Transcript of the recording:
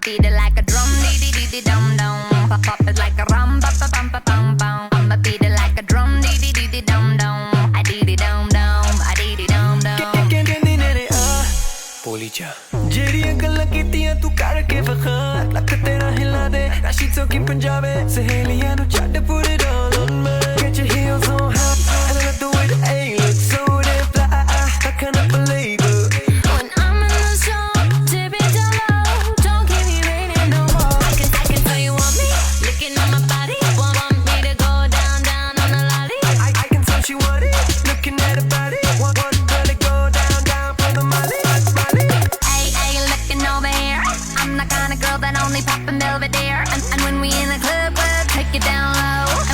beat it like a drum, dee dee dee dee dum dum. Pop it like a rum, ba ba bum ba bum bum. I'ma beat it like a drum, dee dee dee dee dum dum. I dee dee dum dum, I dee dee dum dum. ਕਹਿੰਦੇ ਨੇ ਬੋਲੀ ਜਾ ਜਿਹੜੀਆਂ ਗੱਲਾਂ ਕੀਤੀਆਂ ਤੂੰ ਕਰਕੇ ਵਖਾ ਲੱਕ ਤੇਰਾ ਹਿਲਾ ਦੇ ਰਾਸ਼ੀ ਚੋਕੀ ਪੰਜਾਬੇ ਸਹੇਲੀਆਂ